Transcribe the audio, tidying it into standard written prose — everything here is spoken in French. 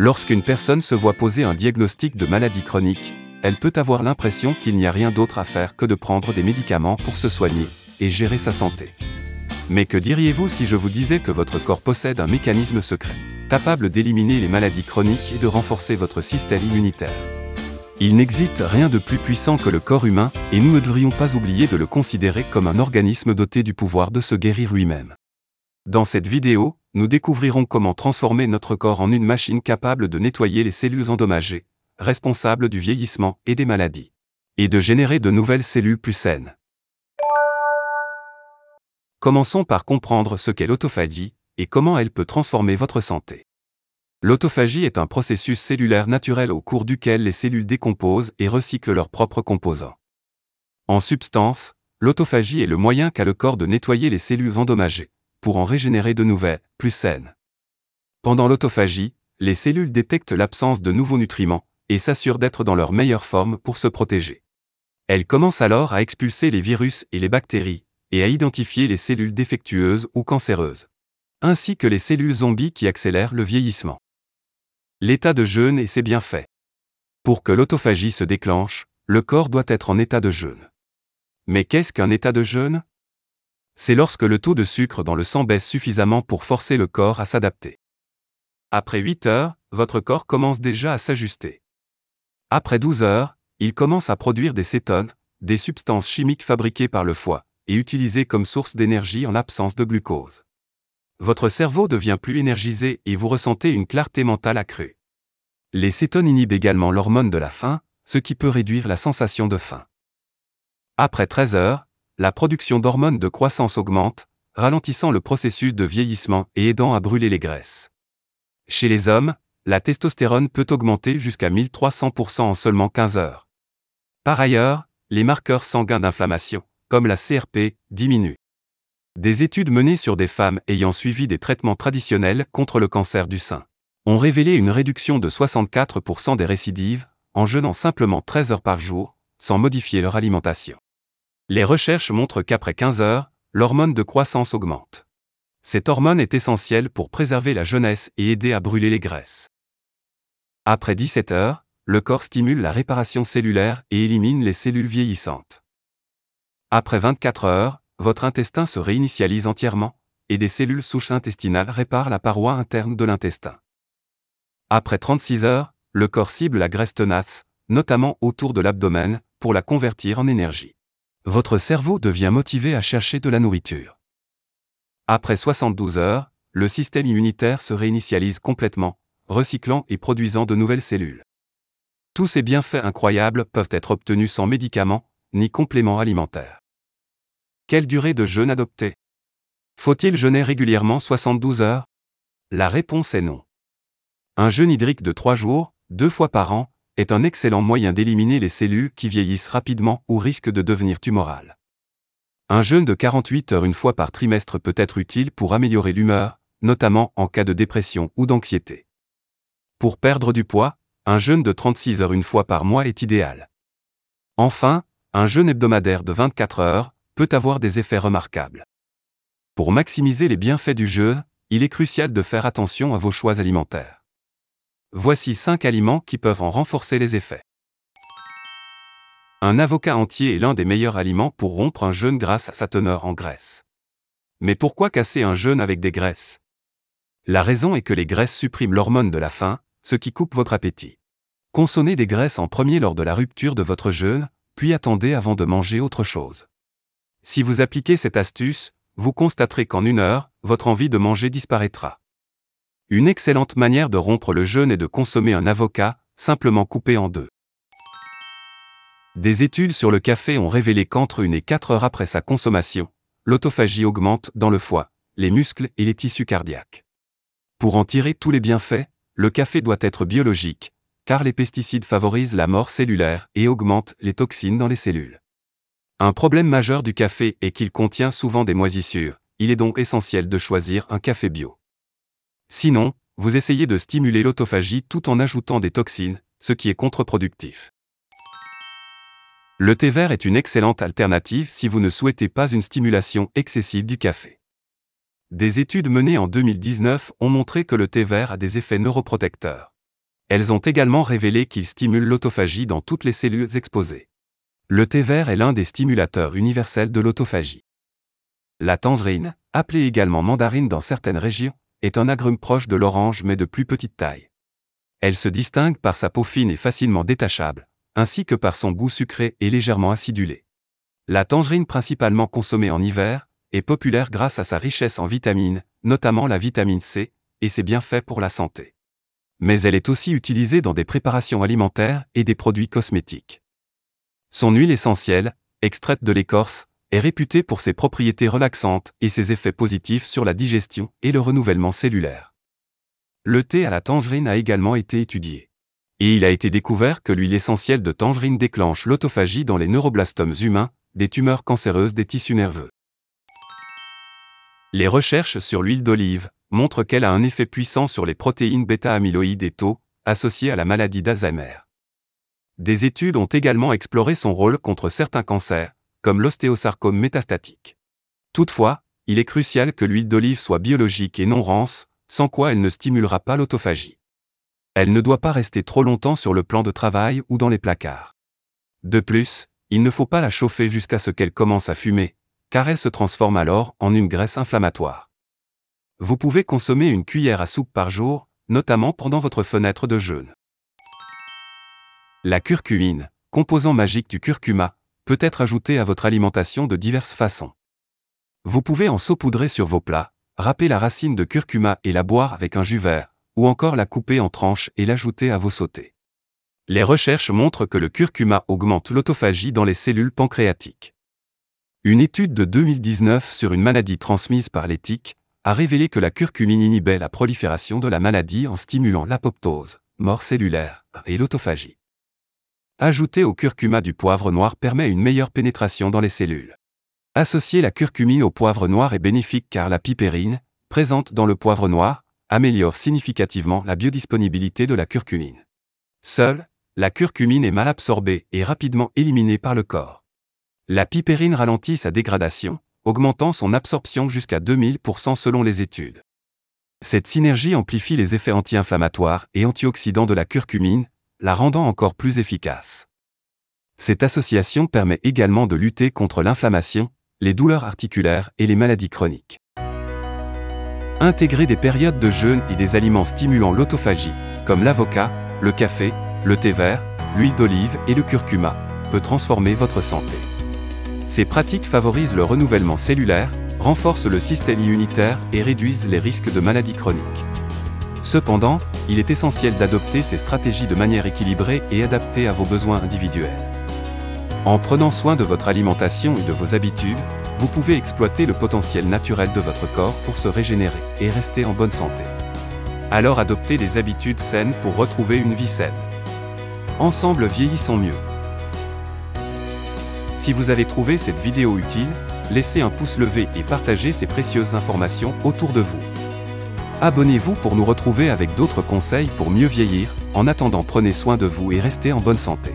Lorsqu'une personne se voit poser un diagnostic de maladie chronique, elle peut avoir l'impression qu'il n'y a rien d'autre à faire que de prendre des médicaments pour se soigner et gérer sa santé. Mais que diriez-vous si je vous disais que votre corps possède un mécanisme secret, capable d'éliminer les maladies chroniques et de renforcer votre système immunitaire? Il n'existe rien de plus puissant que le corps humain, et nous ne devrions pas oublier de le considérer comme un organisme doté du pouvoir de se guérir lui-même. Dans cette vidéo, nous découvrirons comment transformer notre corps en une machine capable de nettoyer les cellules endommagées, responsables du vieillissement et des maladies, et de générer de nouvelles cellules plus saines. Commençons par comprendre ce qu'est l'autophagie et comment elle peut transformer votre santé. L'autophagie est un processus cellulaire naturel au cours duquel les cellules décomposent et recyclent leurs propres composants. En substance, l'autophagie est le moyen qu'a le corps de nettoyer les cellules endommagées, pour en régénérer de nouvelles, plus saines. Pendant l'autophagie, les cellules détectent l'absence de nouveaux nutriments et s'assurent d'être dans leur meilleure forme pour se protéger. Elles commencent alors à expulser les virus et les bactéries, et à identifier les cellules défectueuses ou cancéreuses, ainsi que les cellules zombies qui accélèrent le vieillissement. L'état de jeûne et ses bienfaits. Pour que l'autophagie se déclenche, le corps doit être en état de jeûne. Mais qu'est-ce qu'un état de jeûne? C'est lorsque le taux de sucre dans le sang baisse suffisamment pour forcer le corps à s'adapter. Après 8 heures, votre corps commence déjà à s'ajuster. Après 12 heures, il commence à produire des cétones, des substances chimiques fabriquées par le foie, et utilisées comme source d'énergie en l'absence de glucose. Votre cerveau devient plus énergisé et vous ressentez une clarté mentale accrue. Les cétones inhibent également l'hormone de la faim, ce qui peut réduire la sensation de faim. Après 13 heures, la production d'hormones de croissance augmente, ralentissant le processus de vieillissement et aidant à brûler les graisses. Chez les hommes, la testostérone peut augmenter jusqu'à 1300% en seulement 15 heures. Par ailleurs, les marqueurs sanguins d'inflammation, comme la CRP, diminuent. Des études menées sur des femmes ayant suivi des traitements traditionnels contre le cancer du sein ont révélé une réduction de 64% des récidives, en jeûnant simplement 13 heures par jour, sans modifier leur alimentation. Les recherches montrent qu'après 15 heures, l'hormone de croissance augmente. Cette hormone est essentielle pour préserver la jeunesse et aider à brûler les graisses. Après 17 heures, le corps stimule la réparation cellulaire et élimine les cellules vieillissantes. Après 24 heures, votre intestin se réinitialise entièrement, et des cellules souches intestinales réparent la paroi interne de l'intestin. Après 36 heures, le corps cible la graisse tenace, notamment autour de l'abdomen, pour la convertir en énergie. Votre cerveau devient motivé à chercher de la nourriture. Après 72 heures, le système immunitaire se réinitialise complètement, recyclant et produisant de nouvelles cellules. Tous ces bienfaits incroyables peuvent être obtenus sans médicaments, ni compléments alimentaires. Quelle durée de jeûne adopter? Faut-il jeûner régulièrement 72 heures? La réponse est non. Un jeûne hydrique de 3 jours, 2 fois par an, est un excellent moyen d'éliminer les cellules qui vieillissent rapidement ou risquent de devenir tumorales. Un jeûne de 48 heures une fois par trimestre peut être utile pour améliorer l'humeur, notamment en cas de dépression ou d'anxiété. Pour perdre du poids, un jeûne de 36 heures une fois par mois est idéal. Enfin, un jeûne hebdomadaire de 24 heures peut avoir des effets remarquables. Pour maximiser les bienfaits du jeûne, il est crucial de faire attention à vos choix alimentaires. Voici 5 aliments qui peuvent en renforcer les effets. Un avocat entier est l'un des meilleurs aliments pour rompre un jeûne grâce à sa teneur en graisse. Mais pourquoi casser un jeûne avec des graisses? La raison est que les graisses suppriment l'hormone de la faim, ce qui coupe votre appétit. Consommez des graisses en premier lors de la rupture de votre jeûne, puis attendez avant de manger autre chose. Si vous appliquez cette astuce, vous constaterez qu'en 1 heure, votre envie de manger disparaîtra. Une excellente manière de rompre le jeûne est de consommer un avocat, simplement coupé en 2. Des études sur le café ont révélé qu'entre 1 et 4 heures après sa consommation, l'autophagie augmente dans le foie, les muscles et les tissus cardiaques. Pour en tirer tous les bienfaits, le café doit être biologique, car les pesticides favorisent la mort cellulaire et augmentent les toxines dans les cellules. Un problème majeur du café est qu'il contient souvent des moisissures, il est donc essentiel de choisir un café bio. Sinon, vous essayez de stimuler l'autophagie tout en ajoutant des toxines, ce qui est contre-productif. Le thé vert est une excellente alternative si vous ne souhaitez pas une stimulation excessive du café. Des études menées en 2019 ont montré que le thé vert a des effets neuroprotecteurs. Elles ont également révélé qu'il stimule l'autophagie dans toutes les cellules exposées. Le thé vert est l'un des stimulateurs universels de l'autophagie. La tangerine, appelée également mandarine dans certaines régions, est un agrume proche de l'orange mais de plus petite taille. Elle se distingue par sa peau fine et facilement détachable, ainsi que par son goût sucré et légèrement acidulé. La tangerine, principalement consommée en hiver, est populaire grâce à sa richesse en vitamines, notamment la vitamine C, et ses bienfaits pour la santé. Mais elle est aussi utilisée dans des préparations alimentaires et des produits cosmétiques. Son huile essentielle, extraite de l'écorce, est réputée pour ses propriétés relaxantes et ses effets positifs sur la digestion et le renouvellement cellulaire. Le thé à la tangerine a également été étudié. Et il a été découvert que l'huile essentielle de tangerine déclenche l'autophagie dans les neuroblastomes humains, des tumeurs cancéreuses des tissus nerveux. Les recherches sur l'huile d'olive montrent qu'elle a un effet puissant sur les protéines bêta-amyloïdes et tau, associées à la maladie d'Alzheimer. Des études ont également exploré son rôle contre certains cancers, comme l'ostéosarcome métastatique. Toutefois, il est crucial que l'huile d'olive soit biologique et non rance, sans quoi elle ne stimulera pas l'autophagie. Elle ne doit pas rester trop longtemps sur le plan de travail ou dans les placards. De plus, il ne faut pas la chauffer jusqu'à ce qu'elle commence à fumer, car elle se transforme alors en une graisse inflammatoire. Vous pouvez consommer une cuillère à soupe par jour, notamment pendant votre fenêtre de jeûne. La curcumine, composant magique du curcuma, peut être ajoutée à votre alimentation de diverses façons. Vous pouvez en saupoudrer sur vos plats, râper la racine de curcuma et la boire avec un jus vert, ou encore la couper en tranches et l'ajouter à vos sautés. Les recherches montrent que le curcuma augmente l'autophagie dans les cellules pancréatiques. Une étude de 2019 sur une maladie transmise par les tiques a révélé que la curcumine inhibait la prolifération de la maladie en stimulant l'apoptose, mort cellulaire, et l'autophagie. Ajouter au curcuma du poivre noir permet une meilleure pénétration dans les cellules. Associer la curcumine au poivre noir est bénéfique car la pipérine, présente dans le poivre noir, améliore significativement la biodisponibilité de la curcumine. Seule, la curcumine est mal absorbée et rapidement éliminée par le corps. La pipérine ralentit sa dégradation, augmentant son absorption jusqu'à 2000% selon les études. Cette synergie amplifie les effets anti-inflammatoires et antioxydants de la curcumine, la rendant encore plus efficace. Cette association permet également de lutter contre l'inflammation, les douleurs articulaires et les maladies chroniques. Intégrer des périodes de jeûne et des aliments stimulant l'autophagie, comme l'avocat, le café, le thé vert, l'huile d'olive et le curcuma, peut transformer votre santé. Ces pratiques favorisent le renouvellement cellulaire, renforcent le système immunitaire et réduisent les risques de maladies chroniques. Cependant, il est essentiel d'adopter ces stratégies de manière équilibrée et adaptée à vos besoins individuels. En prenant soin de votre alimentation et de vos habitudes, vous pouvez exploiter le potentiel naturel de votre corps pour se régénérer et rester en bonne santé. Alors adoptez des habitudes saines pour retrouver une vie saine. Ensemble vieillissons mieux. Si vous avez trouvé cette vidéo utile, laissez un pouce levé et partagez ces précieuses informations autour de vous. Abonnez-vous pour nous retrouver avec d'autres conseils pour mieux vieillir. En attendant, prenez soin de vous et restez en bonne santé.